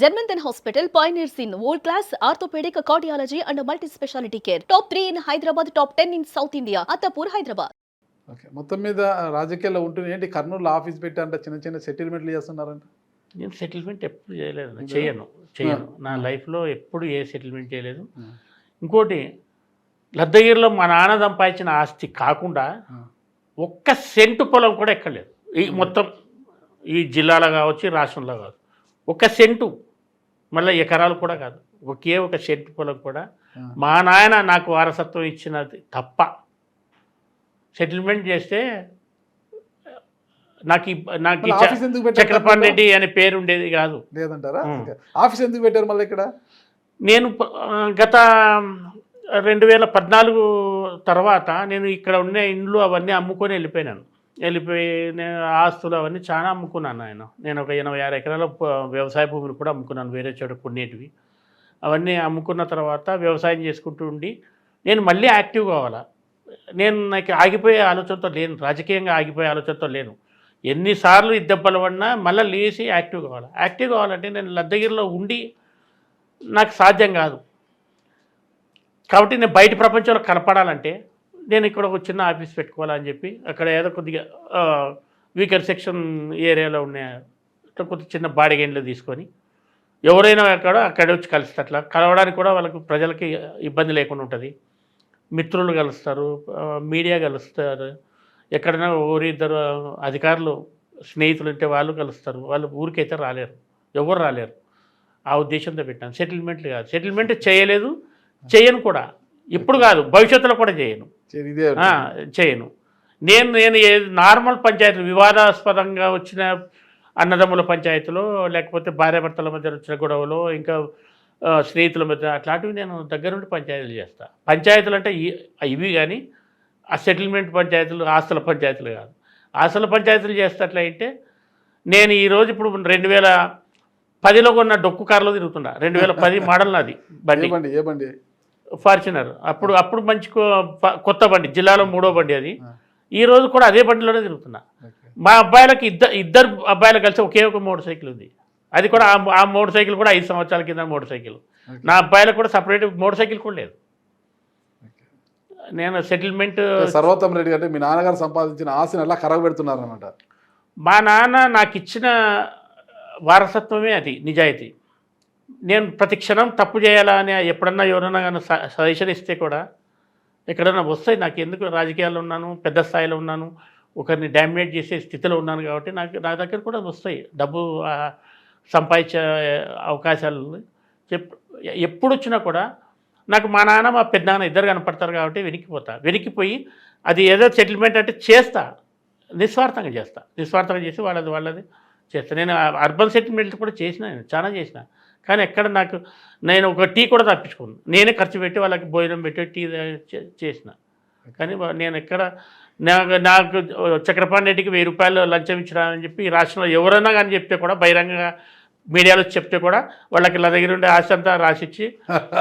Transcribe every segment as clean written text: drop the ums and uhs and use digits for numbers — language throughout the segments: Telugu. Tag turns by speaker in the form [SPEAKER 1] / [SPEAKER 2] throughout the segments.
[SPEAKER 1] Germanton Hospital pioneers in world-class orthopedic cardiology and multi-specialty care. Top 3 in Hyderabad, top 10 in South India. Attapur, Hyderabad.
[SPEAKER 2] Okay. మొత్తం మీద రాజకీయాల్లో ఉంటూనే ఏంటి కర్నూలులో ఆఫీస్ పెట్టంట చిన్న చిన్న సెటిల్మెంట్లు చేస్తున్నారంట.
[SPEAKER 3] నేను సెటిల్మెంట్ ఎప్పుడు చేయలేదు, చేయను నా లైఫ్లో ఎప్పుడు ఏ సెటిల్మెంట్ చేయలేదు. ఇంకోటి లద్దగిరిలో మా నాన్న సంపాదించిన ఆస్తి కాకుండా ఒక్క సెంటు పొలం కూడా ఎక్కలేదు. ఈ మొత్తం ఈ జిల్లాలో కావచ్చు, రాష్ట్రంలో కావచ్చు, ఒక సెంటు, మళ్ళీ ఎకరాలు కూడా కాదు, ఒకే ఒక సెంటు పొలం కూడా మా నాయన నాకు వారసత్వం ఇచ్చినది తప్ప. సెటిల్మెంట్ చేస్తే నాకు చక్రపాణి రెడ్డి అనే పేరు ఉండేది కాదు.
[SPEAKER 2] లేదంటారా? ఆఫీస్ ఎందుకు పెట్టారు మళ్ళీ ఇక్కడ?
[SPEAKER 3] నేను గత 2014 తర్వాత నేను ఇక్కడ ఉన్న ఇండ్లు అవన్నీ అమ్ముకొని వెళ్ళిపోయి నేను ఆస్తులు అవన్నీ చాలా అమ్ముకున్నాను. నేను ఒక 86 ఎకరాల వ్యవసాయ భూములు కూడా అమ్ముకున్నాను, వేరే చోట కొన్నేటివి. అవన్నీ అమ్ముకున్న తర్వాత వ్యవసాయం చేసుకుంటూ ఉండి నేను మళ్ళీ యాక్టివ్ కావాలా. నాకు ఆగిపోయే ఆలోచనతో లేను, రాజకీయంగా ఆగిపోయే ఆలోచనతో లేను. ఎన్నిసార్లు దెబ్బలు పడినా మళ్ళీ లేచి యాక్టివ్ కావాలంటే నేను లద్దగిరిలో ఉండి నాకు సాధ్యం కాదు. కాబట్టి నేను బయట ప్రపంచంలో కనపడాలంటే నేను ఇక్కడ ఒక చిన్న ఆఫీస్ పెట్టుకోవాలని చెప్పి అక్కడ ఏదో కొద్దిగా వీకర్ సెక్షన్ ఏరియాలో ఉన్న కొద్దిగా చిన్న బాడిగేండ్లు తీసుకొని ఎవరైనా అక్కడ వచ్చి కలిస్తే అట్లా కలవడానికి కూడా వాళ్ళకి ప్రజలకి ఇబ్బంది లేకుండా ఉంటుంది. మిత్రులు కలుస్తారు, మీడియా కలుస్తారు, ఎక్కడైనా ఊరిద్దరు అధికారులు స్నేహితులు ఉంటే వాళ్ళు కలుస్తారు. వాళ్ళు ఊరికైతే రాలేరు, ఎవరు రాలేరు. ఆ ఉద్దేశంతో పెట్టాను. సెటిల్మెంట్లు కాదు, సెటిల్మెంట్ చేయలేదు, చేయను కూడా, ఇప్పుడు కాదు భవిష్యత్తులో కూడా చేయను. నేను నార్మల్ పంచాయతీలు, వివాదాస్పదంగా వచ్చిన అన్నదమ్ముల పంచాయతీలో, లేకపోతే భార్యాభర్తల మధ్య వచ్చిన గొడవలో, ఇంకా స్నేహితుల మధ్య, అట్లాంటివి నేను దగ్గరుండి పంచాయతీలు చేస్తాను. పంచాయతీలు అంటే ఇవి కానీ ఆ సెటిల్మెంట్ పంచాయతీలు, ఆస్తుల పంచాయతీలు కాదు. ఆస్తుల పంచాయతీలు చేస్తట్లయితే నేను ఈరోజు ఇప్పుడు 2010లో కొన్న డొక్కు కారులో తిరుగుతున్నా. 2010 మోడల్ నాది బండి, ఫార్చునర్. అప్పుడు మంచి కొత్త బండి, జిల్లాలో 3వ బండి అది. ఈరోజు కూడా అదే బండిలోనే తిరుగుతున్నా. మా అబ్బాయిలకి ఇద్దరు అబ్బాయిలు కలిసి ఒకే ఒక మోటార్ సైకిల్ ఉంది. అది కూడా ఆ మోటార్ సైకిల్ కూడా 5 సంవత్సరాల కింద మోటార్ సైకిల్. నా అబ్బాయిలకు కూడా సపరేట్ మోటార్ సైకిల్ కూడా లేదు. నేను సెటిల్మెంట్
[SPEAKER 2] సర్వోత్తమ్ రెడ్డి అంటే మీ నాన్నగారు సంపాదించిన ఆశను ఎలా కరగబెడుతున్నారు అన్నమాట.
[SPEAKER 3] మా నాన్న నాకు ఇచ్చిన వారసత్వమే అది, నిజాయితీ. నేను ప్రతి క్షణం తప్పు చేయాలా అని ఎప్పుడన్నా ఎవరన్నా కానీ సజెషన్ ఇస్తే కూడా ఎక్కడన్నా వస్తాయి. నాకు ఎందుకు రాజకీయాల్లో ఉన్నాను, పెద్ద స్థాయిలో ఉన్నాను, ఒకరిని డామినేట్ చేసే స్థితిలో ఉన్నాను కాబట్టి నా దగ్గర కూడా వస్తాయి. డబ్బు సంపాదించే అవకాశాలు ఎప్పుడు వచ్చినా కూడా నాకు మా నాన్న మా పెద్దనాన్న ఇద్దరు కనపడతారు కాబట్టి వెనక్కిపోయి అది ఏదో సెటిల్మెంట్ అంటే చేస్తా, నిస్వార్థంగా చేసి వాళ్ళది చేస్తాను. నేను అర్బన్ సెటిల్మెంట్ కూడా చాలా చేసిన. కానీ ఎక్కడ నేను ఒక టీ కూడా తప్పించుకున్నాను. నేనే ఖర్చు పెట్టి వాళ్ళకి భోజనం పెట్టి టీ చేసిన. కానీ నేను ఎక్కడ నాకు చక్రపాణి రెడ్డికి 1000 రూపాయలు లంచం ఇచ్చినానని చెప్పి ఈ రాష్ట్రంలో ఎవరైనా కానీ చెప్తే కూడా, బహిరంగంగా మీడియాలో చెప్తే కూడా వాళ్ళకి నా దగ్గర ఉండే ఆశ అంతా రాసిచ్చి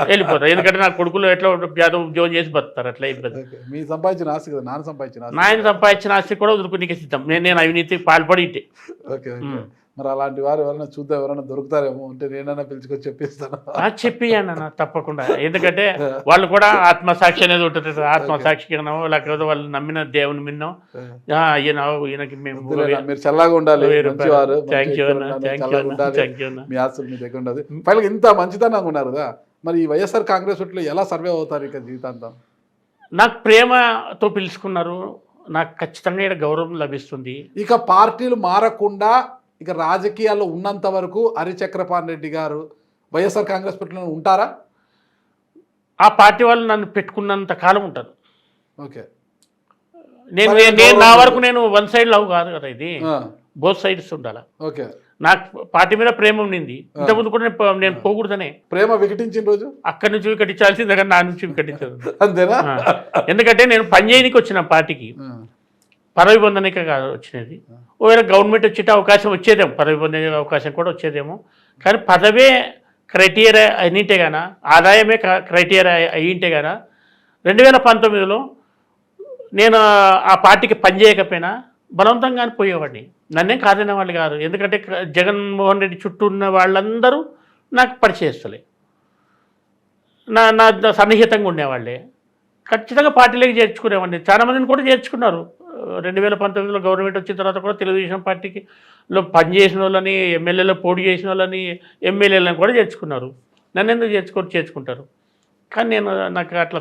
[SPEAKER 3] వెళ్ళిపోతారు. ఎందుకంటే నా కొడుకులు ఎట్లా యాదవ్ ఉద్యోగం చేసి బతుకుతారు. అట్లా ఇబ్బంది. నాయన సంపాదించిన ఆస్తి కూడా వదులుకునే సిద్ధం. నేను అవినీతి పాల్పడి ఇట్టే.
[SPEAKER 2] మరి అలాంటి వారు ఎవరైనా చూద్దాం, ఎవరైనా దొరుకుతారేమో అంటే నేనైనా పిలుచుకొని చెప్పిస్తాను.
[SPEAKER 3] చెప్పియాను తప్పకుండా. ఎందుకంటే వాళ్ళు కూడా ఆత్మసాక్షి అనేది ఉంటుంది. ఆత్మసాక్షికి లేకపోతే వాళ్ళు నమ్మిన దేవుని మిన్నో ఈయనకి మేము
[SPEAKER 2] మీరు చల్లగా ఉండాలి.
[SPEAKER 3] మీ
[SPEAKER 2] ఆస్తులు మీ దగ్గర ఉండదు. పైగా ఇంత మంచితనంగా ఉన్నారు కదా, మరి ఈ వైఎస్ఆర్ కాంగ్రెస్ లో ఎలా సర్వే అవుతారు ఇక జీవితాంతం?
[SPEAKER 3] నాకు ప్రేమతో పిలుచుకున్నారు, నాకు ఖచ్చితంగా ఇక్కడ గౌరవం లభిస్తుంది.
[SPEAKER 2] ఇక పార్టీలు మారకుండా ఇక రాజకీయాల్లో ఉన్నంత వరకు హరిచక్రపాణి రెడ్డి గారు వైఎస్ఆర్ కాంగ్రెస్ పార్టీలో ఉంటారా?
[SPEAKER 3] ఆ పార్టీ వాళ్ళు నన్ను పెట్టుకున్నంత కాలం ఉంటారు.
[SPEAKER 2] ఓకే.
[SPEAKER 3] నేను నా వరకు నేను వన్ సైడ్ లవ్ కాదు కదా, ఇది బోత్ సైడ్స్ ఉండాలి.
[SPEAKER 2] ఓకే.
[SPEAKER 3] నాకు పార్టీ మీద ప్రేమ ఉండింది. ఇంతకుముందు కూడా నేను పోకూడదనే.
[SPEAKER 2] ప్రేమ వికటించిన రోజు
[SPEAKER 3] అక్కడి నుంచి వికటించాల్సింది, దగ్గర నా నుంచి వికటించదు.
[SPEAKER 2] అంతేనా?
[SPEAKER 3] ఎందుకంటే నేను పనిచేయనికి వచ్చిన పార్టీకి, పదవి పొందనిక కాదు వచ్చినది. ఒకవేళ గవర్నమెంట్ వచ్చేట అవకాశం వచ్చేదేమో, పదవి పొందే అవకాశం కూడా వచ్చేదేమో. కానీ పదవే క్రైటీరియా అయినట్టే గాన, ఆదాయమే క్రైటీరియా అయ్యింటే గాన 2019లో నేను ఆ పార్టీకి పనిచేయకపోయినా బలవంతంగానే పోయేవాడిని. నన్నేం కాదనే వాళ్ళు కాదు. ఎందుకంటే జగన్మోహన్ రెడ్డి చుట్టూ ఉన్న వాళ్ళందరూ నాకు పరిచయస్తులే, నా నా సన్నిహితంగా ఉండేవాళ్ళే. ఖచ్చితంగా పార్టీలోకి చేర్చుకునేవాడిని. చాలామందిని కూడా చేర్చుకున్నారు. 2019లో గవర్నమెంట్ వచ్చిన తర్వాత కూడా తెలుగుదేశం పార్టీకి పనిచేసిన వాళ్ళని, ఎమ్మెల్యేలో పోటీ చేసిన వాళ్ళని, ఎమ్మెల్యేలను కూడా చేర్చుకున్నారు. నన్ను ఎందుకు చేర్చుకుంటారు? కానీ నాకు అట్లా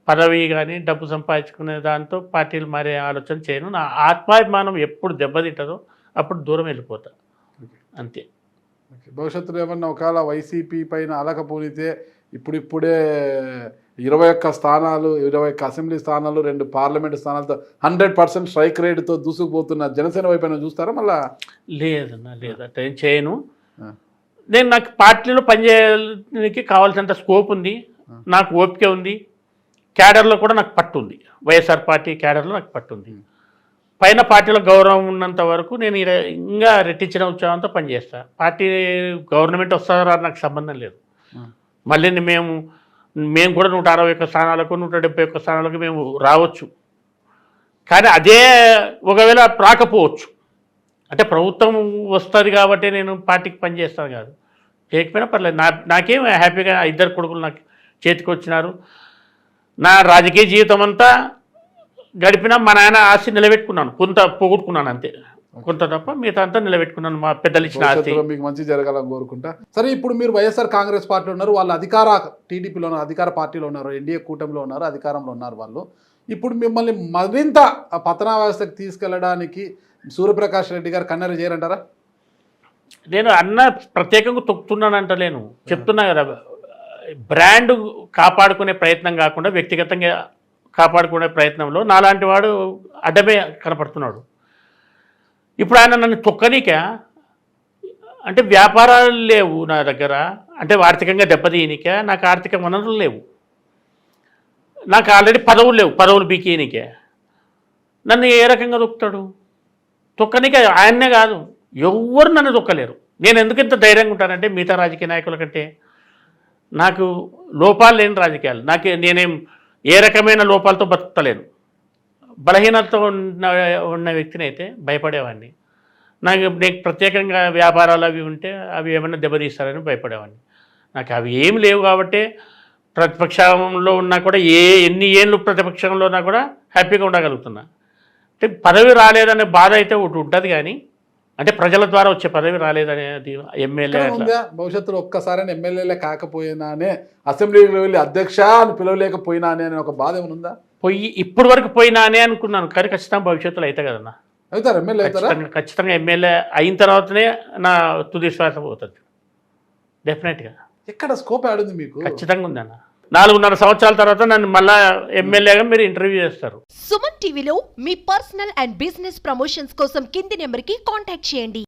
[SPEAKER 3] పదవి కానీ డబ్బు సంపాదించుకునే దాంతో పార్టీలు మారే ఆలోచన చేయను. నా ఆత్మాభిమానం ఎప్పుడు దెబ్బతింటుందో అప్పుడు దూరం వెళ్ళిపోతా, అంతే.
[SPEAKER 2] భవిష్యత్తులో ఏమన్నా ఒకవేళ వైసీపీ పైన అలకపోనితే ఇప్పుడిప్పుడే 21 స్థానాలు, 21 అసెంబ్లీ స్థానాలు, 2 పార్లమెంటు స్థానాలతో 100% స్ట్రైక్ రేటుతో దూసుకుపోతున్న జనసేన వైపు చూస్తారా మళ్ళా?
[SPEAKER 3] లేదన్నా, లేదట ఏం చేయను. నాకు పార్టీలో పనిచేయడానికి కావాల్సినంత స్కోప్ ఉంది, నాకు ఓపిక ఉంది, క్యాడర్లో కూడా నాకు పట్టు ఉంది. వైఎస్ఆర్ పార్టీ క్యాడర్లో నాకు పట్టు ఉంది. పైన పార్టీలో గౌరవం ఉన్నంత వరకు నేను ఇంకా రెట్టించిన ఉత్సాహంతో పనిచేస్తా. పార్టీ గవర్నమెంట్ వస్తారా నాకు సంబంధం లేదు. మళ్ళీ మేము కూడా 161 స్థానాలకు 171 స్థానాలకు మేము రావచ్చు. కానీ అదే ఒకవేళ రాకపోవచ్చు, అంటే ప్రభుత్వం వస్తుంది కాబట్టి నేను పార్టీకి పనిచేస్తాను కాదు, చేయకపోయినా పర్లేదు. నాకేం హ్యాపీగా 2 కొడుకులు నాకు చేతికి వచ్చినారు. నా రాజకీయ జీవితం అంతా గడిపినా మా నాయన ఆస్తి నిలబెట్టుకున్నాను, కొంత పోగొట్టుకున్నాను అంతే, కొంత తప్ప మిగతా అంతా నిలబెట్టుకున్నాను. మా పెద్దలు ఇచ్చిన ఆస్తి.
[SPEAKER 2] మీకు మంచి జరగాలని కోరుకుంటా. సరే, ఇప్పుడు మీరు వైఎస్ఆర్ కాంగ్రెస్ పార్టీలో ఉన్నారు, వాళ్ళు టీడీపీలో ఉన్నారు, అధికార పార్టీలో ఉన్నారు, ఎన్డీఏ కూటమిలో ఉన్నారు, అధికారంలో ఉన్నారు వాళ్ళు. ఇప్పుడు మిమ్మల్ని మరింత పతనావస్థకు తీసుకెళ్ళడానికి సూర్యప్రకాష్ రెడ్డి గారు కన్నెర చేయరంటారా?
[SPEAKER 3] నేను ప్రత్యేకంగా తొక్కుతున్నానంటలేను, చెప్తున్నా కదా. బ్రాండ్ కాపాడుకునే ప్రయత్నం కాకుండా వ్యక్తిగతంగా కాపాడుకునే ప్రయత్నంలో నాలాంటి వాడు అడ్డమే కనపడుతున్నాడు. ఇప్పుడు ఆయన నన్ను తొక్కనీక అంటే వ్యాపారాలు లేవు నా దగ్గర, అంటే ఆర్థికంగా దెబ్బతీయనిక నాకు ఆర్థిక వనరులు లేవు, నాకు ఆల్రెడీ పదవులు లేవు, పదవులు బీకేయనికే నన్ను ఏ రకంగా తొక్కుతాడు? తొక్కనికే ఆయన్నే కాదు, ఎవ్వరు నన్ను తొక్కలేరు. నేను ఎందుకు ఇంత ధైర్యంగా ఉంటానంటే మిగతా రాజకీయ నాయకుల కంటే నాకు లోపాలు లేని రాజకీయాలు, నేనేం ఏ రకమైన లోపాలతో బతుకుతలేను. బలహీనతతో ఉన్న వ్యక్తిని అయితే భయపడేవాడిని. నాకు ప్రత్యేకంగా వ్యాపారాలు అవి ఉంటే అవి ఏమైనా దెబ్బతీస్తారని భయపడేవాడిని. నాకు అవి ఏమి లేవు కాబట్టి ప్రతిపక్షంలో ఉన్నా కూడా ఎన్ని ఏళ్ళు ప్రతిపక్షంలో ఉన్నా కూడా హ్యాపీగా ఉండగలుగుతున్నా. అంటే పదవి రాలేదనే బాధ అయితే ఒకటి ఉంటుంది, కానీ అంటే ప్రజల ద్వారా వచ్చే పదవి రాలేదనేది ఎమ్మెల్యే
[SPEAKER 2] భవిష్యత్తులో ఒక్కసారి ఎమ్మెల్యేలే కాకపోయినానే అసెంబ్లీలో వెళ్ళి అధ్యక్ష అని పిలవలేకపోయినానే అనే ఒక బాధ ఏమనుందా?
[SPEAKER 3] ఇప్పటి వరకు పోయినానే అనుకున్నాను, కానీ ఖచ్చితంగా భవిష్యత్తులో అయితే కదన్నా.
[SPEAKER 2] అవుతారు ఎమ్మెల్యే అవుతారా?
[SPEAKER 3] ఖచ్చితంగా ఎమ్మెల్యే అయిన తర్వాతనే నా తుది శ్వాస పోతుంది డెఫినెట్గా.
[SPEAKER 2] ఎక్కడ స్కోప్ ఆడుంది మీకు?
[SPEAKER 3] ఖచ్చితంగా ఉందన్న. 4.5 సంవత్సరాల తర్వాత నన్ను మళ్ళా ఎమ్మెల్యేగా మీరు ఇంటర్వ్యూ చేస్తారు.
[SPEAKER 4] సుమన్ టీవీలో మీ పర్సనల్ అండ్ బిజినెస్ ప్రమోషన్స్ కోసం కింది నెంబర్కి కాంటాక్ట్ చేయండి.